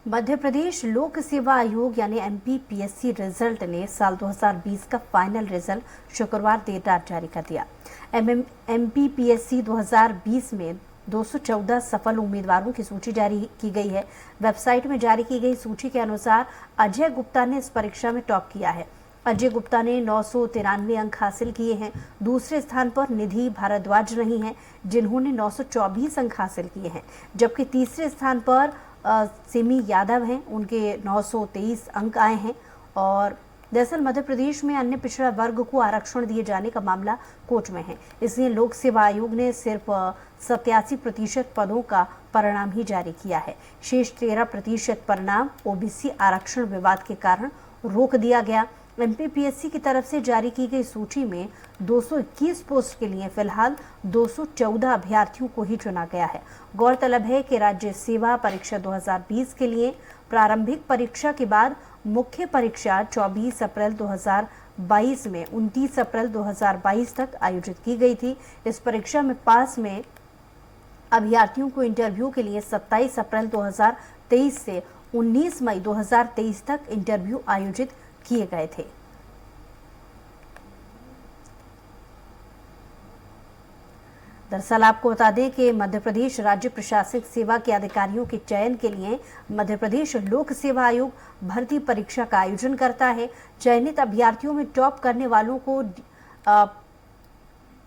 मध्य प्रदेश लोक सेवा आयोग यानी MPPSC रिजल्ट ने साल 2020 का फाइनल रिजल्ट शुक्रवार देर रात जारी कर दिया। MPPSC 2020 में 214 सफल उम्मीदवारों की सूची जारी की गई है। वेबसाइट में जारी की गई सूची के अनुसार अजय गुप्ता ने इस परीक्षा में टॉप किया है। अजय गुप्ता ने 993 अंक हासिल किए हैं। दूसरे स्थान पर निधि भारद्वाज रही हैं, जिन्होंने 924 अंक हासिल किए हैं, जबकि तीसरे स्थान पर सिमी यादव हैं, उनके 923 अंक आए हैं। और दरअसल मध्य प्रदेश में अन्य पिछड़ा वर्ग को आरक्षण दिए जाने का मामला कोर्ट में है, इसलिए लोक सेवा आयोग ने सिर्फ 87% पदों का परिणाम ही जारी किया है। शेष 13% परिणाम OBC आरक्षण विवाद के कारण रोक दिया गया। MPPSC की तरफ से जारी की गई सूची में 221 पोस्ट के लिए फिलहाल 214 अभ्यर्थियों को ही चुना गया है। गौरतलब है कि राज्य सेवा परीक्षा 2020 के लिए प्रारंभिक परीक्षा के बाद मुख्य परीक्षा 24 अप्रैल 2022 में 29 अप्रैल 2022 तक आयोजित की गई थी। इस परीक्षा में पास में अभ्यर्थियों को इंटरव्यू के लिए 27 अप्रैल 2023 से 19 मई 2023 तक इंटरव्यू आयोजित किए गए थे। दरअसल आपको बता दें कि मध्य प्रदेश राज्य प्रशासनिक सेवा के अधिकारियों के चयन के लिए मध्य प्रदेश लोक सेवा आयोग भर्ती परीक्षा का आयोजन करता है। चयनित अभ्यर्थियों में टॉप करने वालों को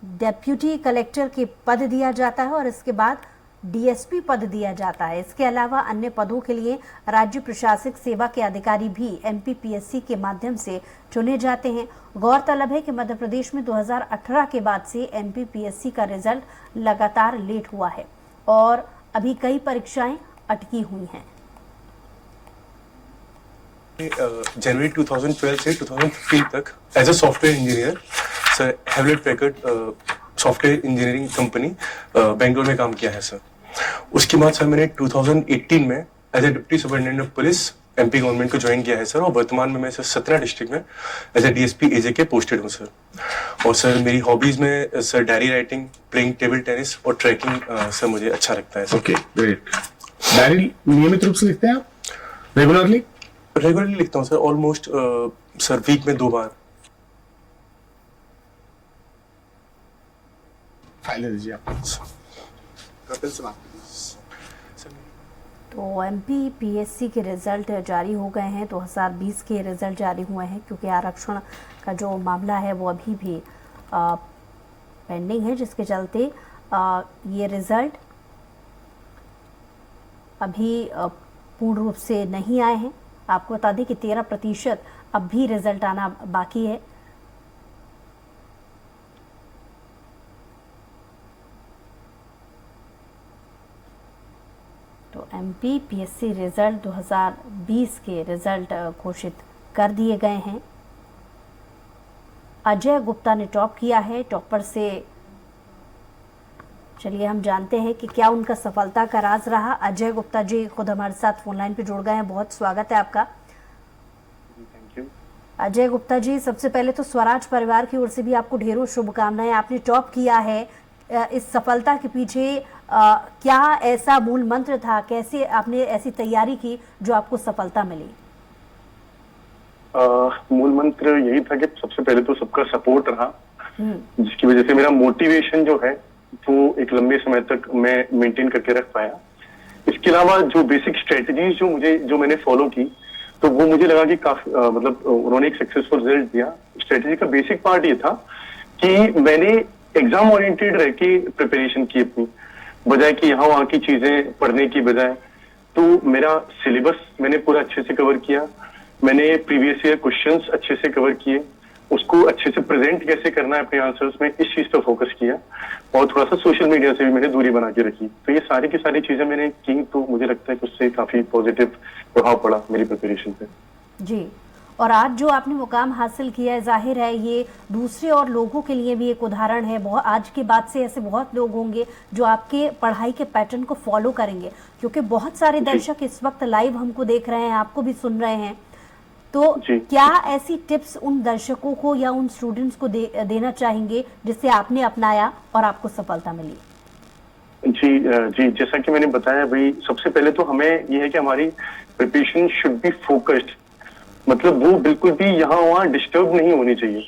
डेप्यूटी कलेक्टर के पद दिया जाता है और इसके बाद DSP पद दिया जाता है। इसके अलावा अन्य पदों के लिए राज्य प्रशासनिक सेवा के अधिकारी भी MPPSC के माध्यम से चुने जाते हैं। गौरतलब है कि मध्य प्रदेश में 2018 के बाद से MPPSC का रिजल्ट लगातार लेट हुआ है और अभी कई परीक्षाएं अटकी हुई हैं। जनवरी 2012 से 2015 तक as a software engineer sir Hewlett Packard software engineering company Bangalore में काम किया है सर। उसके बाद सर मैंने 2018 में as a deputy superintendent of police MP government को ज्वाइन किया है सर। और वर्तमान में मैं सर 17 डिस्ट्रिक्ट में as a DSP AJ posted हूँ सर। और सर मेरी हॉबीज में sir diary writing, playing table tennis और ट्रैकिंग सर मुझे अच्छा लगता है सर। Okay, great. डायरी नियमित रूप से लिखते हैं आप? रेगुलरली लिखता हूँ सर, ऑलमोस्ट सर वीक में 2 बार। फाइल दीजिए आप। कपिल से बात तो MPPSC के रिजल्ट जारी हो गए हैं। 2020 के रिजल्ट जारी हुए हैं क्योंकि आरक्षण का जो मामला है वो अभी भी पेंडिंग है, जिसके चलते ये रिजल्ट अभी पूर्ण रूप से नहीं आए हैं। आपको बता दें कि 13% अब भी रिजल्ट आना बाकी है। तो MPPSC रिजल्ट 2020 के रिजल्ट घोषित कर दिए गए हैं। अजय गुप्ता ने टॉप किया है। टॉपर से चलिए हम जानते हैं कि क्या उनका सफलता का राज रहा। अजय गुप्ता जी खुद हमारे साथ फोन लाइन पे जुड़ गए हैं, बहुत स्वागत है आपका। Thank you. अजय गुप्ता जी, सबसे पहले तो स्वराज परिवार की ओर से भी आपको ढेरों शुभकामनाएं। आपने टॉप किया है, इस सफलता के पीछे क्या ऐसा मूल मंत्र था, कैसे आपने ऐसी तैयारी की जो आपको सफलता मिली? मूल मंत्र यही था कि सबसे पहले तो सबका सपोर्ट रहा, जिसकी वजह से मेरा मोटिवेशन जो है वो एक लंबे समय तक मैं मेंटेन करके रख पाया। इसके अलावा जो बेसिक स्ट्रेटजीज जो मैंने फॉलो की, तो वो मुझे लगा कि काफी मतलब उन्होंने एक सक्सेसफुल रिजल्ट दिया। स्ट्रेटजी का बेसिक पार्ट ये था कि मैंने एग्जाम ओरिएंटेड रह के प्रिपरेशन की अपनी, बजाय कि यहाँ वहाँ की चीजें पढ़ने की बजाय। तो मेरा सिलेबस मैंने पूरा अच्छे से कवर किया, मैंने प्रीवियस ईयर क्वेश्चंस अच्छे से कवर किए, उसको अच्छे से प्रेजेंट कैसे करना है अपने आंसर्स में, इस चीज पर फोकस किया। और थोड़ा सा सोशल मीडिया से भी मैंने दूरी बना के रखी। तो ये सारी की सारी चीजें मैंने की, तो मुझे लगता है कि उससे काफी पॉजिटिव प्रभाव पड़ा मेरी प्रिपरेशन पे। जी, और आज जो आपने मुकाम हासिल किया है, जाहिर है ये दूसरे और लोगों के लिए भी एक उदाहरण है। बहुत आज के बाद से ऐसे बहुत लोग होंगे जो आपके पढ़ाई के पैटर्न को फॉलो करेंगे, क्योंकि बहुत सारे दर्शक इस वक्त लाइव हमको देख रहे हैं, आपको भी सुन रहे हैं। तो क्या ऐसी टिप्स उन दर्शकों को या उन स्टूडेंट्स को देना चाहेंगे जिससे आपने अपनाया और आपको सफलता मिली? जी, जैसा कि मैंने बताया भाई, सबसे पहले तो हमें ये है कि हमारी प्रिपरेशन शुड बी फोकस्ड, मतलब वो बिल्कुल भी यहाँ वहाँ डिस्टर्ब नहीं होनी चाहिए।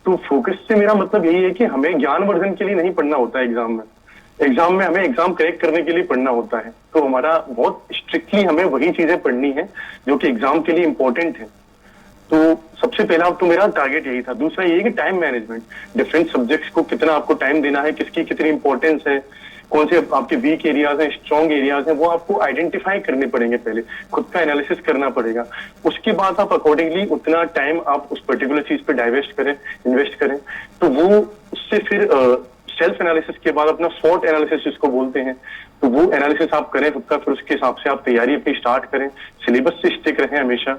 तो फोकस से मेरा मतलब यही है कि हमें ज्ञानवर्धन के लिए नहीं पढ़ना होता है एग्जाम में। एग्जाम में हमें एग्जाम करेक्ट करने के लिए पढ़ना होता है। तो हमारा बहुत स्ट्रिक्टली हमें वही चीजें पढ़नी है जो कि एग्जाम के लिए इंपॉर्टेंट है। तो सबसे पहला तो मेरा टारगेट यही था। दूसरा ये है कि टाइम मैनेजमेंट, डिफरेंट सब्जेक्ट्स को कितना आपको टाइम देना है, किसकी कितनी इंपॉर्टेंस है, कौन से आपके वीक एरियाज हैं, स्ट्रॉन्ग एरियाज हैं, वो आपको आइडेंटिफाई करने पड़ेंगे। पहले खुद का एनालिसिस करना पड़ेगा, उसके बाद आप अकॉर्डिंगली उतना टाइम आप उस पर्टिकुलर चीज पे डाइवेस्ट करें, इन्वेस्ट करें। तो वो उससे फिर सेल्फ एनालिसिस के बाद अपना स्वॉट एनालिसिस जिसको बोलते हैं, तो वो एनालिसिस आप करें खुद का, फिर उसके हिसाब से आप तैयारी अपनी स्टार्ट करें, सिलेबस से स्टिक रहें हमेशा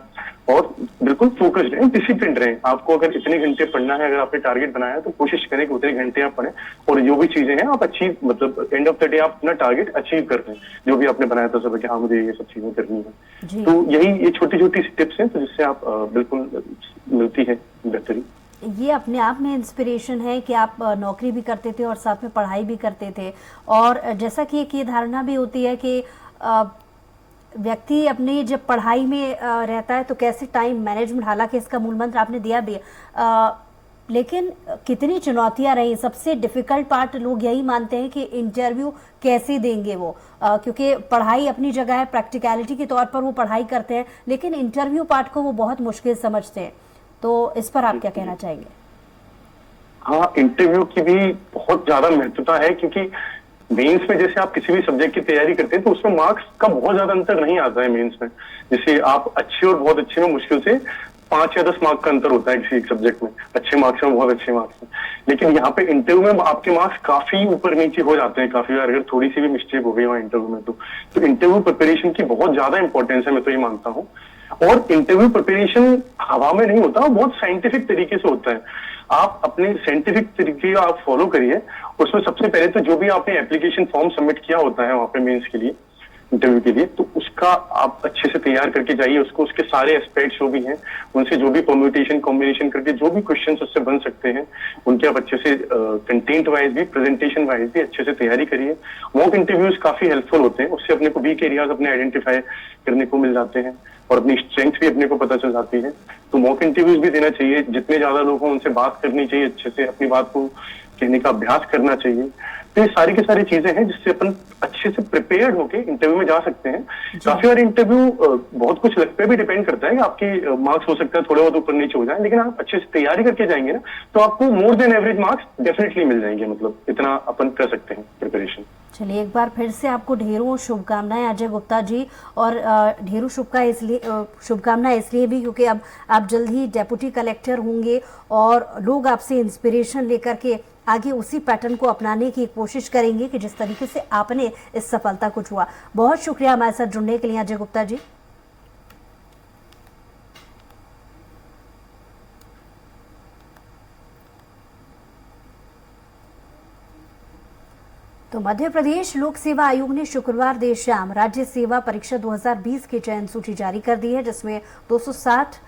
और बिल्कुल फोकस्ड रहें, डिसिप्लिन रहें। आपको अगर इतने घंटे पढ़ना है, अगर आपने टारगेट बनाया है, तो कोशिश करें कि उतने घंटे आप पढ़ें और जो भी चीजें हैं आप अचीव, मतलब एंड ऑफ द डे आप अपना टारगेट अचीव कर रहे हैं, जो भी आपने बनाया था सब कि हाँ मुझे ये सब चीजें करनी है। तो यही ये छोटी छोटी टिप्स हैं तो जिससे आप बिल्कुल मिलती है बेहतरी। ये अपने आप में इंस्पिरेशन है कि आप नौकरी भी करते थे और साथ में पढ़ाई भी करते थे। और जैसा कि एक ये धारणा भी होती है कि व्यक्ति अपने जब पढ़ाई में रहता है तो कैसे टाइम मैनेजमेंट, हालांकि इसका मूल मंत्र आपने दिया भी लेकिन कितनी चुनौतियां रही। सबसे डिफिकल्ट पार्ट लोग यही मानते हैं कि इंटरव्यू कैसे देंगे वो, क्योंकि पढ़ाई अपनी जगह है, प्रैक्टिकलिटी के तौर पर वो पढ़ाई करते हैं, लेकिन इंटरव्यू पार्ट को वो बहुत मुश्किल समझते हैं। तो इस पर आप क्या कहना चाहेंगे? हाँ, इंटरव्यू की भी बहुत ज्यादा महत्वता है, क्योंकि मेंस में जैसे आप किसी भी सब्जेक्ट की तैयारी करते हैं तो उसमें मार्क्स का बहुत ज्यादा अंतर नहीं आता है मेंस में। जैसे आप अच्छे और बहुत अच्छे में मुश्किल से 5 या 10 मार्क का अंतर होता है किसी एक सब्जेक्ट में, अच्छे मार्क्स में, बहुत अच्छे मार्क्स में। लेकिन यहाँ पे इंटरव्यू में आपके मार्क्स काफी ऊपर नीचे हो जाते हैं काफी बार, अगर थोड़ी सी भी मिस्टेक हो गई वहाँ इंटरव्यू में। तो इंटरव्यू प्रिपरेशन की बहुत ज्यादा इंपॉर्टेंस है, मैं तो ये मानता हूँ। और इंटरव्यू प्रिपरेशन हवा में नहीं होता, बहुत साइंटिफिक तरीके से होता है। आप अपने साइंटिफिक तरीके का आप फॉलो करिए। उसमें सबसे पहले तो जो भी आपने एप्लीकेशन फॉर्म सबमिट किया होता है वहाँ पे मेंस के लिए, इंटरव्यू के लिए, तो उसका आप अच्छे से तैयार करके जाइए उसको, उसके सारे एस्पेक्ट्स जो भी हैं उनसे जो भी परम्यूटेशन कॉम्बिनेशन करके जो भी क्वेश्चंस उससे बन सकते हैं उनके आप अच्छे से कंटेंट वाइज भी, प्रेजेंटेशन वाइज भी अच्छे से तैयारी करिए। मॉक इंटरव्यूज काफी हेल्पफुल होते हैं, उससे अपने को वीक एरियाज अपने आइडेंटिफाई करने को मिल जाते हैं और अपनी स्ट्रेंथ भी अपने को पता चल जाती है। तो मॉक इंटरव्यूज भी देना चाहिए, जितने ज्यादा लोग हों उनसे बात करनी चाहिए, अच्छे से अपनी बात को कहने का अभ्यास करना चाहिए। तो ये सारी की सारी चीजें हैं जिससे अपन अच्छे से प्रिपेयर्ड होके इंटरव्यू में जा सकते हैं। काफी बार इंटरव्यू बहुत कुछ लग पे भी डिपेंड करता है कि आपके मार्क्स हो सकता है थोड़े बहुत ऊपर नीचे हो जाए, लेकिन आप अच्छे से तैयारी करके जाएंगे ना तो आपको more than average marks definitely मिल जाएंगे। मतलब इतना अपन कर सकते हैं प्रिपरेशन। चलिए, एक बार फिर से आपको ढेरों शुभकामनाएं अजय गुप्ता जी, और ढेरों शुभकामनाएं इसलिए भी क्योंकि अब आप जल्द ही डेप्यूटी कलेक्टर होंगे और लोग आपसे इंस्पिरेशन लेकर के आगे उसी पैटर्न को अपनाने की कोशिश करेंगे कि जिस तरीके से आपने इस सफलता को छुआ। बहुत शुक्रिया हमारे साथ जुड़ने के लिए अजय गुप्ता जी। तो मध्य प्रदेश लोक सेवा आयोग ने शुक्रवार देर शाम राज्य सेवा परीक्षा 2020 की चयन सूची जारी कर दी है, जिसमें 260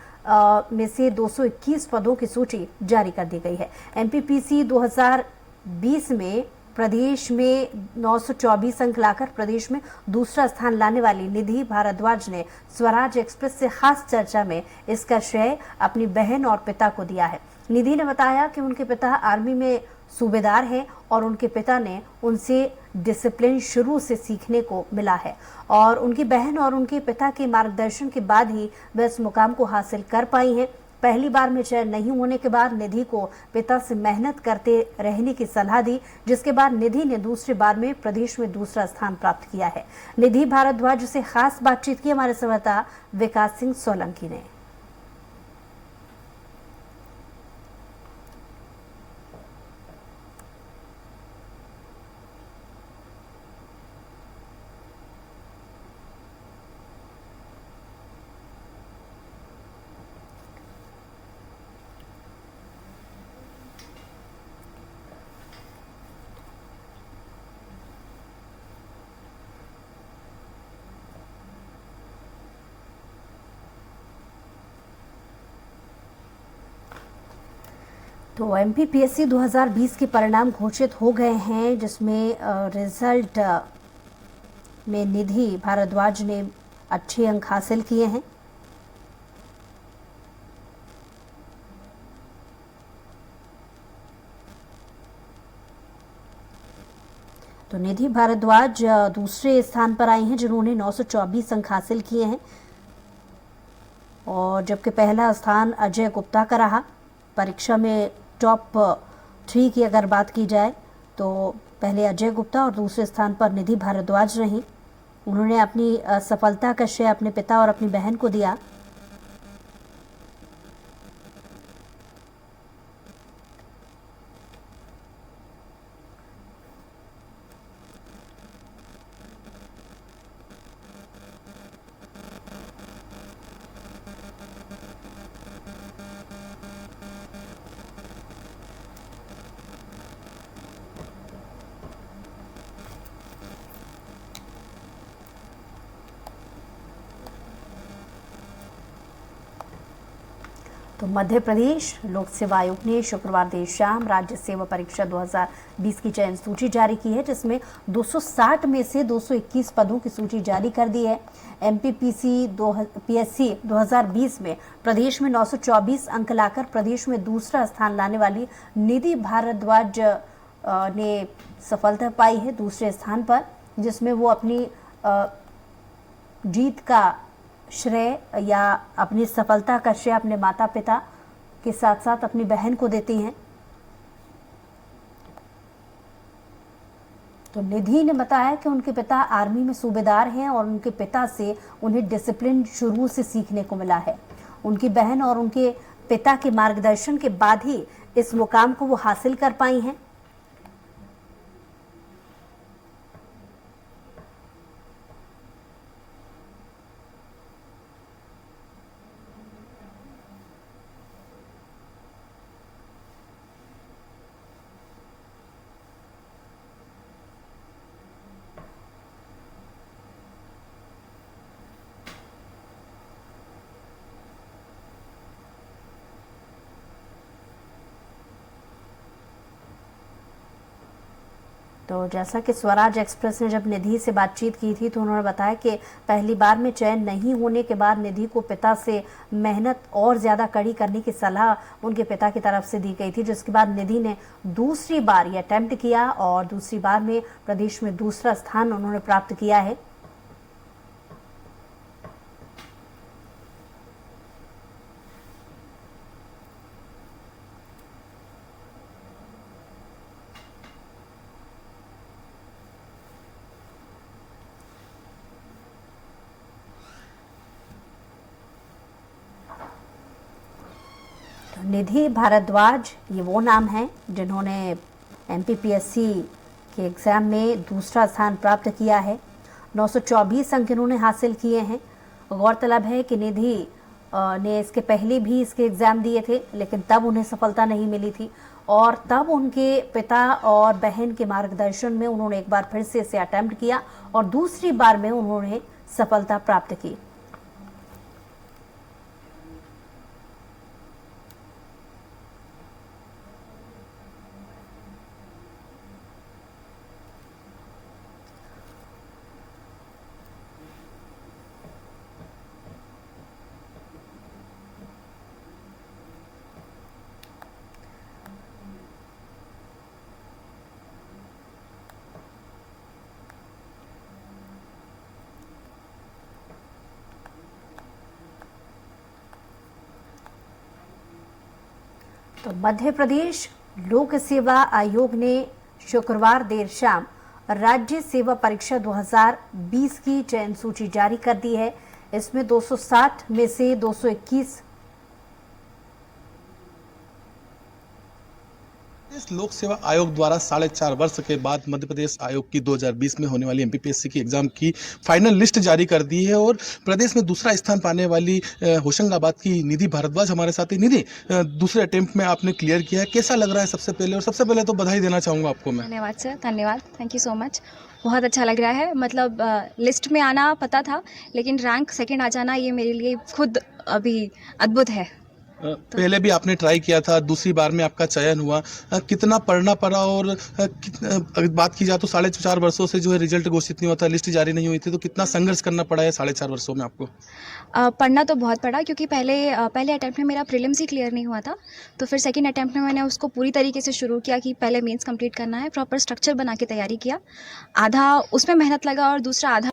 में से 221 पदों की सूची जारी कर दी गई है। एमपीपीसी 2020 में प्रदेश में 924 अंक लाकर प्रदेश में दूसरा स्थान लाने वाली निधि भारद्वाज ने स्वराज एक्सप्रेस से खास चर्चा में इसका श्रेय अपनी बहन और पिता को दिया है। निधि ने बताया कि उनके पिता आर्मी में सूबेदार हैं और उनके पिता ने उनसे डिसिप्लिन शुरू से सीखने को मिला है और उनकी बहन और उनके पिता के मार्गदर्शन के बाद ही वे इस मुकाम को हासिल कर पाई हैं। पहली बार में चयन नहीं होने के बाद निधि को पिता से मेहनत करते रहने की सलाह दी, जिसके बाद निधि ने दूसरी बार में प्रदेश में दूसरा स्थान प्राप्त किया है। निधि भारद्वाज से खास बातचीत की हमारे संवाददाता विकास सिंह सोलंकी ने। तो एमपीपीएससी 2020 के परिणाम घोषित हो गए हैं, जिसमें रिजल्ट में निधि भारद्वाज ने अच्छे अंक हासिल किए हैं। तो निधि भारद्वाज दूसरे स्थान पर आई हैं जिन्होंने 924 अंक हासिल किए हैं, और जबकि पहला स्थान अजय गुप्ता का रहा। परीक्षा में टॉप 3 की अगर बात की जाए तो पहले अजय गुप्ता और दूसरे स्थान पर निधि भारद्वाज रहीं। उन्होंने अपनी सफलता का श्रेय अपने पिता और अपनी बहन को दिया। तो मध्य प्रदेश लोक सेवा आयोग ने शुक्रवार देर शाम राज्य सेवा परीक्षा 2020 की चयन सूची जारी की है, जिसमें 260 में से 221 पदों की सूची जारी कर दी है। एमपीपीएससी 2020 में प्रदेश में 924 अंक लाकर प्रदेश में दूसरा स्थान लाने वाली निधि भारद्वाज ने सफलता पाई है दूसरे स्थान पर, जिसमें वो अपनी जीत का श्रेय या अपनी सफलता का श्रेय अपने माता पिता के साथ साथ अपनी बहन को देती हैं। तो निधि ने बताया कि उनके पिता आर्मी में सूबेदार हैं और उनके पिता से उन्हें डिसिप्लिन शुरू से सीखने को मिला है। उनकी बहन और उनके पिता के मार्गदर्शन के बाद ही इस मुकाम को वो हासिल कर पाई हैं। तो जैसा कि स्वराज एक्सप्रेस ने जब निधि से बातचीत की थी तो उन्होंने बताया कि पहली बार में चयन नहीं होने के बाद निधि को पिता से मेहनत और ज़्यादा कड़ी करने की सलाह उनके पिता की तरफ से दी गई थी, जिसके बाद निधि ने दूसरी बार ये अटेम्प्ट किया और दूसरी बार में प्रदेश में दूसरा स्थान उन्होंने प्राप्त किया है। निधि भारद्वाज ये वो नाम है जिन्होंने एमपीपीएससी के एग्ज़ाम में दूसरा स्थान प्राप्त किया है। 924 अंक इन्होंने हासिल किए हैं। गौरतलब है कि निधि ने इसके पहले भी इसके एग्ज़ाम दिए थे, लेकिन तब उन्हें सफलता नहीं मिली थी और तब उनके पिता और बहन के मार्गदर्शन में उन्होंने एक बार फिर से इसे अटेम्प्ट किया और दूसरी बार में उन्होंने सफलता प्राप्त की। तो मध्य प्रदेश लोक सेवा आयोग ने शुक्रवार देर शाम राज्य सेवा परीक्षा 2020 की चयन सूची जारी कर दी है। इसमें 260 में से 221 लोक सेवा आयोग द्वारा 4.5 वर्ष के बाद मध्य प्रदेश आयोग की 2020 में होने वाली एमपीपीएससी की एग्जाम की फाइनल लिस्ट जारी कर दी है और प्रदेश में दूसरा स्थान पाने वाली होशंगाबाद की निधि भारद्वाज हमारे साथ ही। निधि, दूसरे अटेम्प्ट में आपने क्लियर किया है, कैसा लग रहा है? सबसे पहले तो बधाई देना चाहूँगा आपको मैं। धन्यवाद सर, धन्यवाद, थैंक यू सो मच। बहुत अच्छा लग रहा है। मतलब लिस्ट में आना पता था, लेकिन रैंक सेकंड आ जाना ये मेरे लिए खुद अभी अद्भुत है। पहले भी आपने ट्राई किया था, दूसरी बार में आपका चयन हुआ, कितना पढ़ना पड़ा और अगर बात की जाए तो 4.5 वर्षों से जो है रिजल्ट घोषित नहीं हुआ था, लिस्ट जारी नहीं हुई थी, तो कितना संघर्ष करना पड़ा है 4.5 वर्षों में आपको? पढ़ना तो बहुत पड़ा क्योंकि पहले अटैम्प्ट में मेरा प्रीलिम्स ही क्लियर नहीं हुआ था, तो फिर सेकंड अटैम्प्ट में मैंने उसको पूरी तरीके से शुरू किया कि पहले मेंस कंप्लीट करना है, प्रॉपर स्ट्रक्चर बना के तैयारी किया। आधा उसमें मेहनत लगा और दूसरा आधा